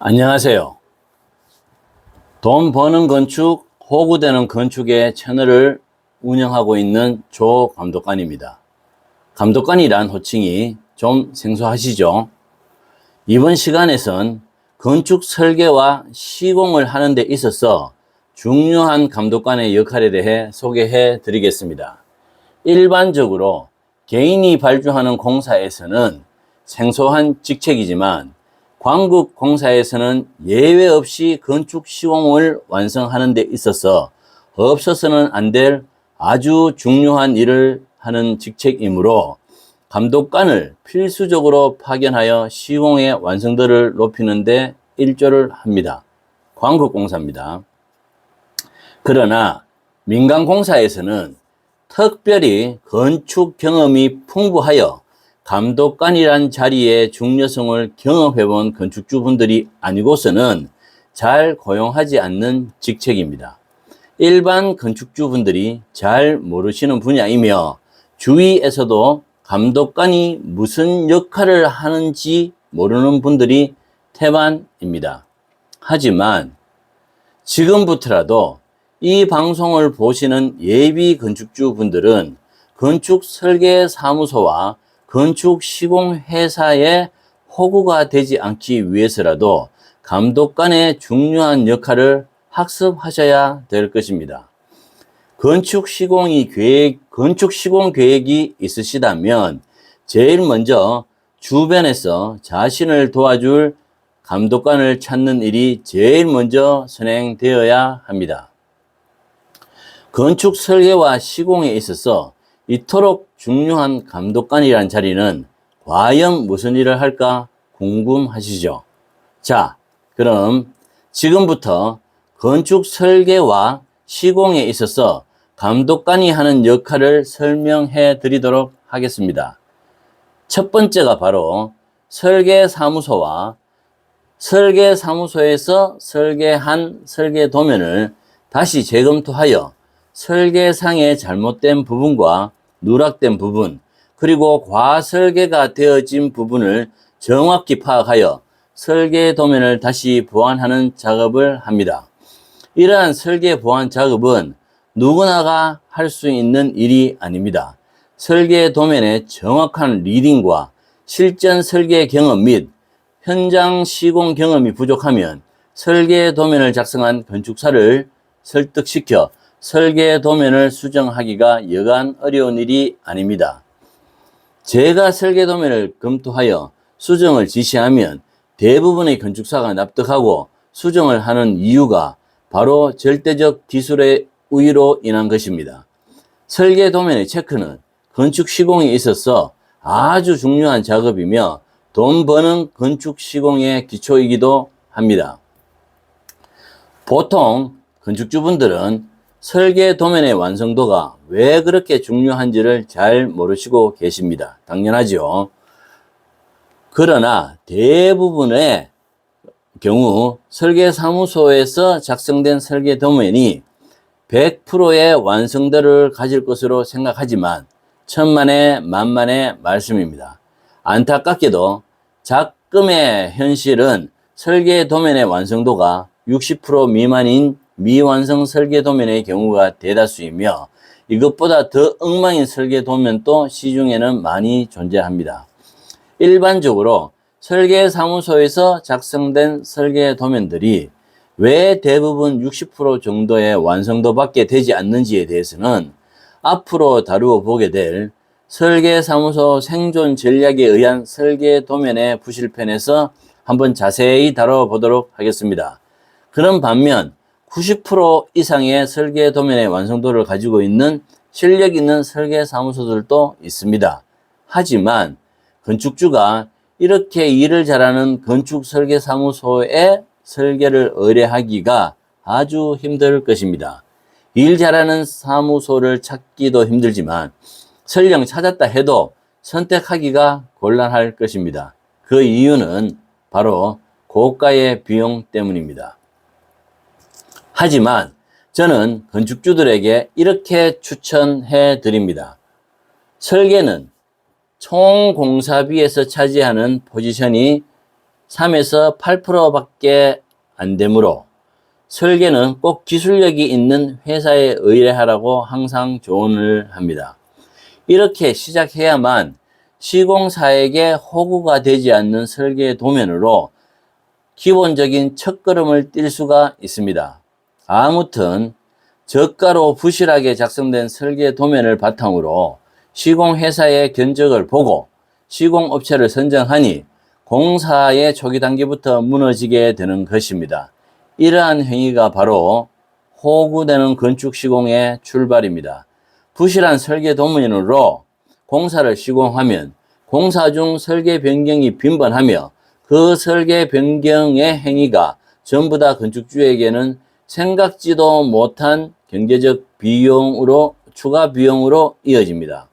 안녕하세요. 돈 버는 건축, 호구되는 건축의 채널을 운영하고 있는 조 감독관입니다. 감독관이란 호칭이 좀 생소하시죠? 이번 시간에선 건축 설계와 시공을 하는 데 있어서 중요한 감독관의 역할에 대해 소개해 드리겠습니다. 일반적으로 개인이 발주하는 공사에서는 생소한 직책이지만 광국공사에서는 예외 없이 건축 시공을 완성하는 데 있어서 없어서는 안 될 아주 중요한 일을 하는 직책이므로 감독관을 필수적으로 파견하여 시공의 완성도를 높이는 데 일조를 합니다. 광국공사입니다. 그러나 민간공사에서는 특별히 건축 경험이 풍부하여 감독관이란 자리의 중요성을 경험해본 건축주분들이 아니고서는 잘 고용하지 않는 직책입니다. 일반 건축주분들이 잘 모르시는 분야이며 주위에서도 감독관이 무슨 역할을 하는지 모르는 분들이 태반입니다. 하지만 지금부터라도 이 방송을 보시는 예비 건축주분들은 건축 설계 사무소와 건축 시공 회사의 호구가 되지 않기 위해서라도 감독관의 중요한 역할을 학습하셔야 될 것입니다. 건축 시공 계획이 있으시다면 제일 먼저 주변에서 자신을 도와줄 감독관을 찾는 일이 제일 먼저 선행되어야 합니다. 건축 설계와 시공에 있어서 이토록 중요한 감독관이란 자리는 과연 무슨 일을 할까 궁금하시죠? 자, 그럼 지금부터 건축 설계와 시공에 있어서 감독관이 하는 역할을 설명해 드리도록 하겠습니다. 첫 번째가 바로 설계사무소와 설계사무소에서 설계한 설계도면을 다시 재검토하여 설계상의 잘못된 부분과 누락된 부분, 그리고 과설계가 되어진 부분을 정확히 파악하여 설계 도면을 다시 보완하는 작업을 합니다. 이러한 설계 보완 작업은 누구나가 할 수 있는 일이 아닙니다. 설계 도면의 정확한 리딩과 실전 설계 경험 및 현장 시공 경험이 부족하면 설계 도면을 작성한 건축사를 설득시켜 설계 도면을 수정하기가 여간 어려운 일이 아닙니다. 제가 설계 도면을 검토하여 수정을 지시하면 대부분의 건축사가 납득하고 수정을 하는 이유가 바로 절대적 기술의 우위로 인한 것입니다. 설계 도면의 체크는 건축 시공에 있어서 아주 중요한 작업이며 돈 버는 건축 시공의 기초이기도 합니다. 보통 건축주분들은 설계 도면의 완성도가 왜 그렇게 중요한지를 잘 모르시고 계십니다. 당연하죠. 그러나 대부분의 경우 설계사무소에서 작성된 설계 도면이 100%의 완성도를 가질 것으로 생각하지만 천만에 만만의 말씀입니다. 안타깝게도 작금의 현실은 설계 도면의 완성도가 60% 미만인 미완성 설계 도면의 경우가 대다수이며 이것보다 더 엉망인 설계 도면도 시중에는 많이 존재합니다. 일반적으로 설계사무소에서 작성된 설계 도면들이 왜 대부분 60% 정도의 완성도밖에 되지 않는지에 대해서는 앞으로 다루어 보게 될 설계사무소 생존 전략에 의한 설계 도면의 부실편에서 한번 자세히 다뤄보도록 하겠습니다. 그런 반면 90% 이상의 설계 도면의 완성도를 가지고 있는 실력 있는 설계사무소들도 있습니다. 하지만 건축주가 이렇게 일을 잘하는 건축 설계사무소의 설계를 의뢰하기가 아주 힘들 것입니다. 일 잘하는 사무소를 찾기도 힘들지만 설령 찾았다 해도 선택하기가 곤란할 것입니다. 그 이유는 바로 고가의 비용 때문입니다. 하지만 저는 건축주들에게 이렇게 추천해 드립니다. 설계는 총 공사비에서 차지하는 포지션이 3에서 8%밖에 안 되므로 설계는 꼭 기술력이 있는 회사에 의뢰하라고 항상 조언을 합니다. 이렇게 시작해야만 시공사에게 호구가 되지 않는 설계 도면으로 기본적인 첫걸음을 뛸 수가 있습니다. 아무튼 저가로 부실하게 작성된 설계 도면을 바탕으로 시공회사의 견적을 보고 시공업체를 선정하니 공사의 초기 단계부터 무너지게 되는 것입니다. 이러한 행위가 바로 호구되는 건축 시공의 출발입니다. 부실한 설계 도면으로 공사를 시공하면 공사 중 설계 변경이 빈번하며 그 설계 변경의 행위가 전부 다 건축주에게는 생각지도 못한 경제적 추가 비용으로 이어집니다.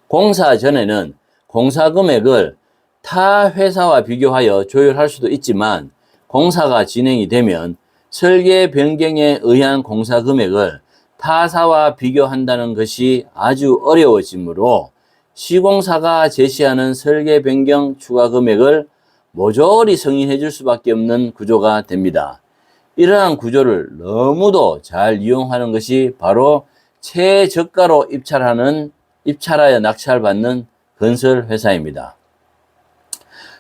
공사 전에는 공사 금액을 타 회사와 비교하여 조율할 수도 있지만 공사가 진행이 되면 설계 변경에 의한 공사 금액을 타사와 비교한다는 것이 아주 어려워지므로 시공사가 제시하는 설계 변경 추가 금액을 모조리 승인해 줄 수밖에 없는 구조가 됩니다. 이러한 구조를 너무도 잘 이용하는 것이 바로 최저가로 입찰하여 낙찰받는 건설회사입니다.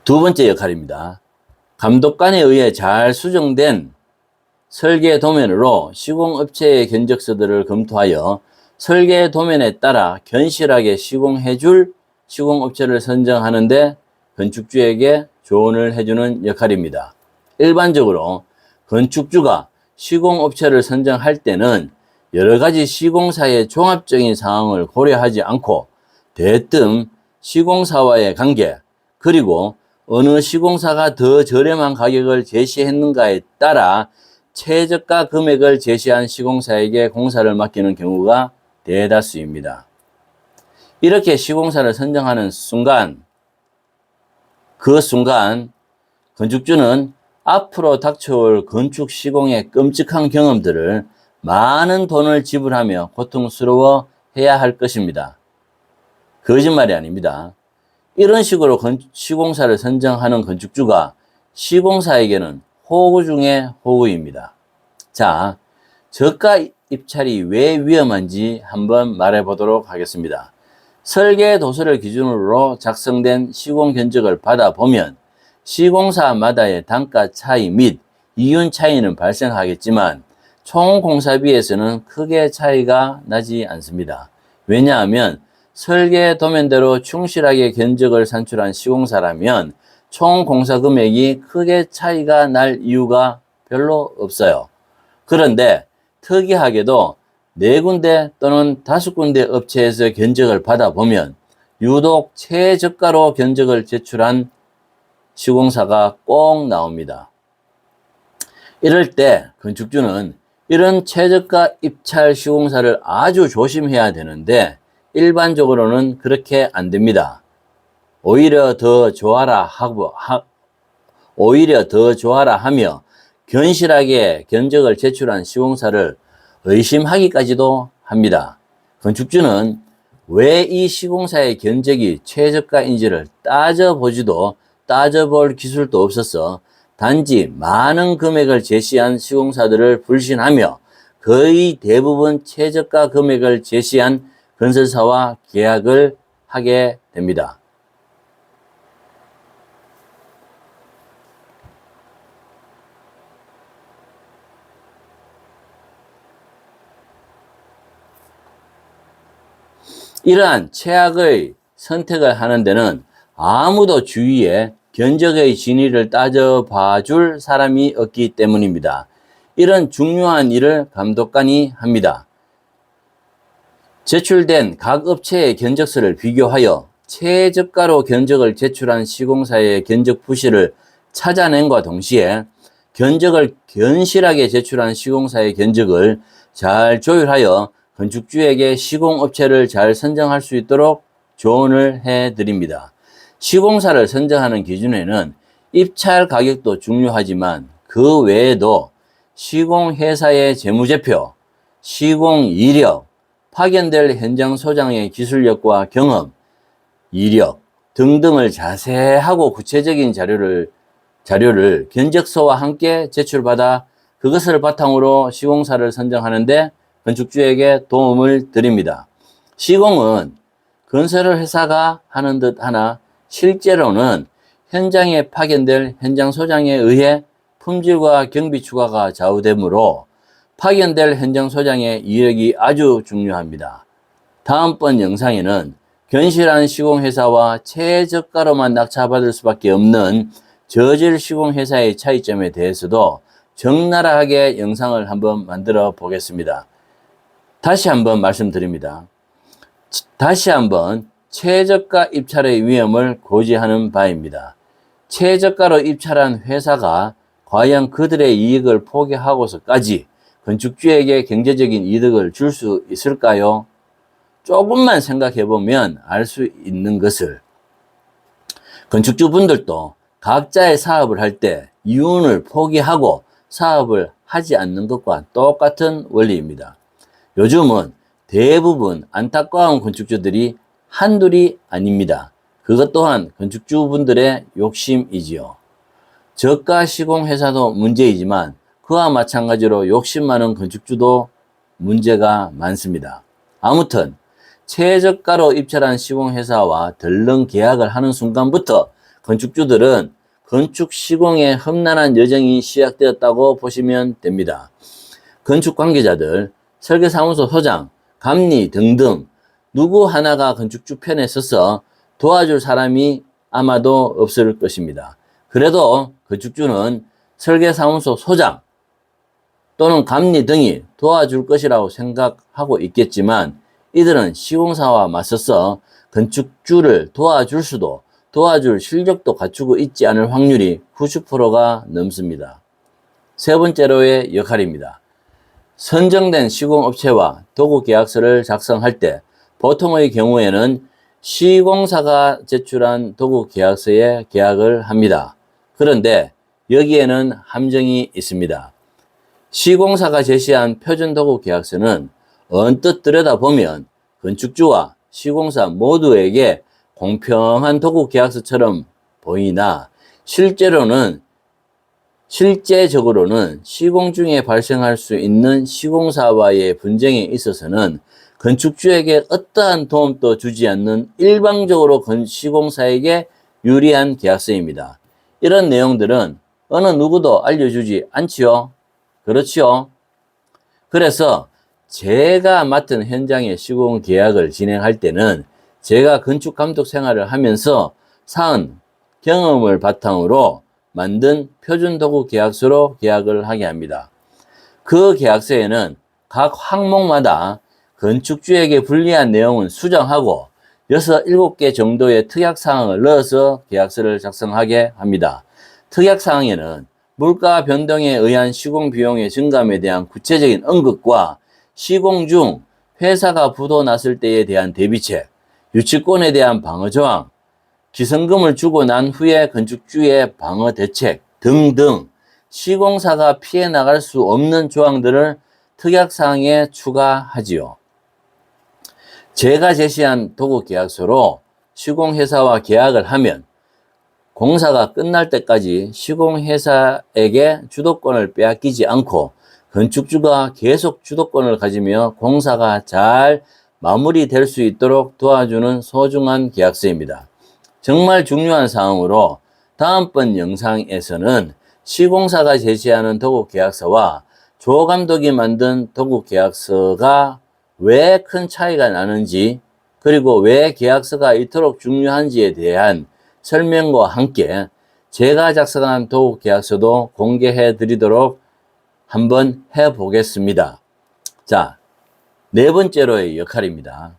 두 번째 역할입니다. 감독관에 의해 잘 수정된 설계 도면으로 시공업체의 견적서들을 검토하여 설계 도면에 따라 견실하게 시공해줄 시공업체를 선정하는데 건축주에게 조언을 해주는 역할입니다. 일반적으로 건축주가 시공업체를 선정할 때는 여러 가지 시공사의 종합적인 상황을 고려하지 않고 대뜸 시공사와의 관계, 그리고 어느 시공사가 더 저렴한 가격을 제시했는가에 따라 최저가 금액을 제시한 시공사에게 공사를 맡기는 경우가 대다수입니다. 이렇게 시공사를 선정하는 그 순간 건축주는 앞으로 닥쳐올 건축 시공의 끔찍한 경험들을 많은 돈을 지불하며 고통스러워 해야 할 것입니다. 거짓말이 아닙니다. 이런 식으로 시공사를 선정하는 건축주가 시공사에게는 호구 중에 호구입니다. 자, 저가 입찰이 왜 위험한지 한번 말해 보도록 하겠습니다. 설계 도서를 기준으로 작성된 시공 견적을 받아보면 시공사마다의 단가 차이 및 이윤 차이는 발생하겠지만 총 공사비에서는 크게 차이가 나지 않습니다. 왜냐하면 설계 도면대로 충실하게 견적을 산출한 시공사라면 총 공사 금액이 크게 차이가 날 이유가 별로 없어요. 그런데 특이하게도 4군데 또는 5군데 업체에서 견적을 받아보면 유독 최저가로 견적을 제출한 시공사가 꼭 나옵니다. 이럴 때 건축주는 이런 최저가 입찰 시공사를 아주 조심해야 되는데 일반적으로는 그렇게 안 됩니다. 오히려 더 좋아라 하며 견실하게 견적을 제출한 시공사를 의심하기까지도 합니다. 건축주는 왜 이 시공사의 견적이 최저가인지를 따져볼 기술도 없어서 단지 많은 금액을 제시한 시공사들을 불신하며 거의 대부분 최저가 금액을 제시한 건설사와 계약을 하게 됩니다. 이러한 최악의 선택을 하는 데는 아무도 주위에 견적의 진위를 따져봐 줄 사람이 없기 때문입니다. 이런 중요한 일을 감독관이 합니다. 제출된 각 업체의 견적서를 비교하여 최저가로 견적을 제출한 시공사의 견적 부실을 찾아낸과 동시에 견적을 견실하게 제출한 시공사의 견적을 잘 조율하여 건축주에게 시공업체를 잘 선정할 수 있도록 조언을 해드립니다. 시공사를 선정하는 기준에는 입찰 가격도 중요하지만 그 외에도 시공회사의 재무제표, 시공 이력, 파견될 현장 소장의 기술력과 경험, 이력 등등을 자세하고 구체적인 자료를 자료를 견적서와 함께 제출받아 그것을 바탕으로 시공사를 선정하는데 건축주에게 도움을 드립니다. 시공은 건설 회사가 하는 듯 하나 실제로는 현장에 파견될 현장 소장에 의해 품질과 경비 추가가 좌우되므로 파견될 현장 소장의 이력이 아주 중요합니다. 다음번 영상에는 견실한 시공회사와 최저가로만 낙찰받을 수밖에 없는 저질 시공회사의 차이점에 대해서도 적나라하게 영상을 한번 만들어 보겠습니다. 다시 한번 말씀드립니다. 다시 한번 최저가 입찰의 위험을 고지하는 바입니다. 최저가로 입찰한 회사가 과연 그들의 이익을 포기하고서까지 건축주에게 경제적인 이득을 줄 수 있을까요? 조금만 생각해 보면 알 수 있는 것을 건축주분들도 각자의 사업을 할 때 이윤을 포기하고 사업을 하지 않는 것과 똑같은 원리입니다. 요즘은 대부분 안타까운 건축주들이 한둘이 아닙니다. 그것 또한 건축주분들의 욕심이지요. 저가 시공회사도 문제이지만 그와 마찬가지로 욕심 많은 건축주도 문제가 많습니다. 아무튼 최저가로 입찰한 시공회사와 덜렁 계약을 하는 순간부터 건축주들은 건축 시공의 험난한 여정이 시작되었다고 보시면 됩니다. 건축 관계자들, 설계사무소 소장, 감리 등등 누구 하나가 건축주 편에 서서 도와줄 사람이 아마도 없을 것입니다. 그래도 건축주는 설계사무소 소장 또는 감리 등이 도와줄 것이라고 생각하고 있겠지만 이들은 시공사와 맞서서 건축주를 도와줄 수도 도와줄 실력도 갖추고 있지 않을 확률이 90%가 넘습니다. 세 번째로의 역할입니다. 선정된 시공업체와 도구계약서를 작성할 때 보통의 경우에는 시공사가 제출한 도구계약서에 계약을 합니다. 그런데 여기에는 함정이 있습니다. 시공사가 제시한 표준도구계약서는 언뜻 들여다보면 건축주와 시공사 모두에게 공평한 도구계약서처럼 보이나 실제적으로는 시공 중에 발생할 수 있는 시공사와의 분쟁에 있어서는 건축주에게 어떠한 도움도 주지 않는 일방적으로 시공사에게 유리한 계약서입니다. 이런 내용들은 어느 누구도 알려주지 않지요. 그렇지요. 그래서 제가 맡은 현장의 시공 계약을 진행할 때는 제가 건축 감독 생활을 하면서 쌓은 경험을 바탕으로 만든 표준 도구 계약서로 계약을 하게 합니다. 그 계약서에는 각 항목마다 건축주에게 불리한 내용은 수정하고 6, 7개 정도의 특약사항을 넣어서 계약서를 작성하게 합니다. 특약사항에는 물가 변동에 의한 시공 비용의 증감에 대한 구체적인 언급과 시공 중 회사가 부도 났을 때에 대한 대비책, 유치권에 대한 방어 조항, 기성금을 주고 난 후에 건축주의 방어 대책 등등 시공사가 피해 나갈 수 없는 조항들을 특약사항에 추가하지요. 제가 제시한 도구계약서로 시공회사와 계약을 하면 공사가 끝날 때까지 시공회사에게 주도권을 빼앗기지 않고 건축주가 계속 주도권을 가지며 공사가 잘 마무리될 수 있도록 도와주는 소중한 계약서입니다. 정말 중요한 사항으로 다음번 영상에서는 시공사가 제시하는 도구계약서와 조 감독이 만든 도구계약서가 왜 큰 차이가 나는지 그리고 왜 계약서가 이토록 중요한지에 대한 설명과 함께 제가 작성한 도구계약서도 공개해 드리도록 한번 해보겠습니다. 자, 네 번째로의 역할입니다.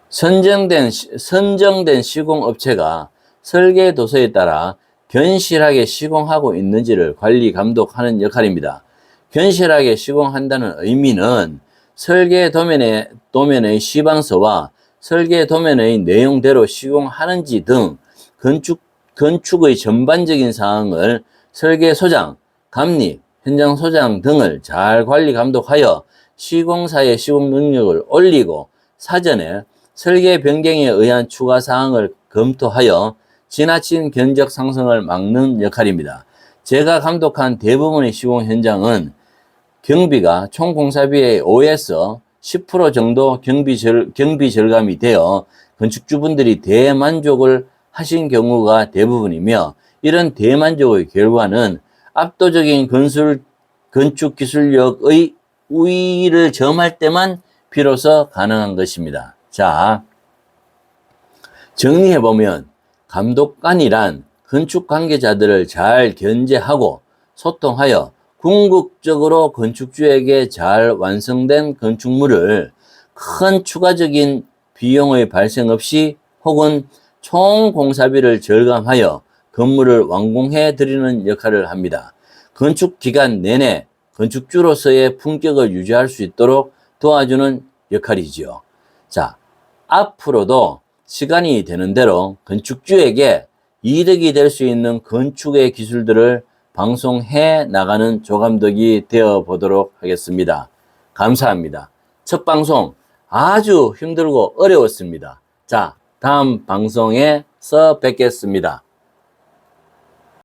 선정된 시공업체가 설계 도서에 따라 견실하게 시공하고 있는지를 관리 감독하는 역할입니다. 견실하게 시공한다는 의미는 설계 도면의 시방서와 설계 도면의 내용대로 시공하는지 등 건축의 전반적인 사항을 설계소장, 감리, 현장소장 등을 잘 관리 감독하여 시공사의 시공 능력을 올리고 사전에 설계 변경에 의한 추가 사항을 검토하여 지나친 견적 상승을 막는 역할입니다. 제가 감독한 대부분의 시공 현장은 경비가 총 공사비의 5에서 10% 정도 경비 절감이 되어 건축주분들이 대만족을 하신 경우가 대부분이며, 이런 대만족의 결과는 압도적인 건축 기술력의 우위를 점할 때만 비로소 가능한 것입니다. 자, 정리해보면 감독관이란 건축 관계자들을 잘 견제하고 소통하여 궁극적으로 건축주에게 잘 완성된 건축물을 큰 추가적인 비용의 발생 없이 혹은 총 공사비를 절감하여 건물을 완공해 드리는 역할을 합니다. 건축 기간 내내 건축주로서의 품격을 유지할 수 있도록 도와주는 역할이지요. 자, 앞으로도 시간이 되는 대로 건축주에게 이득이 될 수 있는 건축의 기술들을 방송해 나가는 조감독이 되어 보도록 하겠습니다. 감사합니다. 첫 방송 아주 힘들고 어려웠습니다. 자, 다음 방송에서 뵙겠습니다.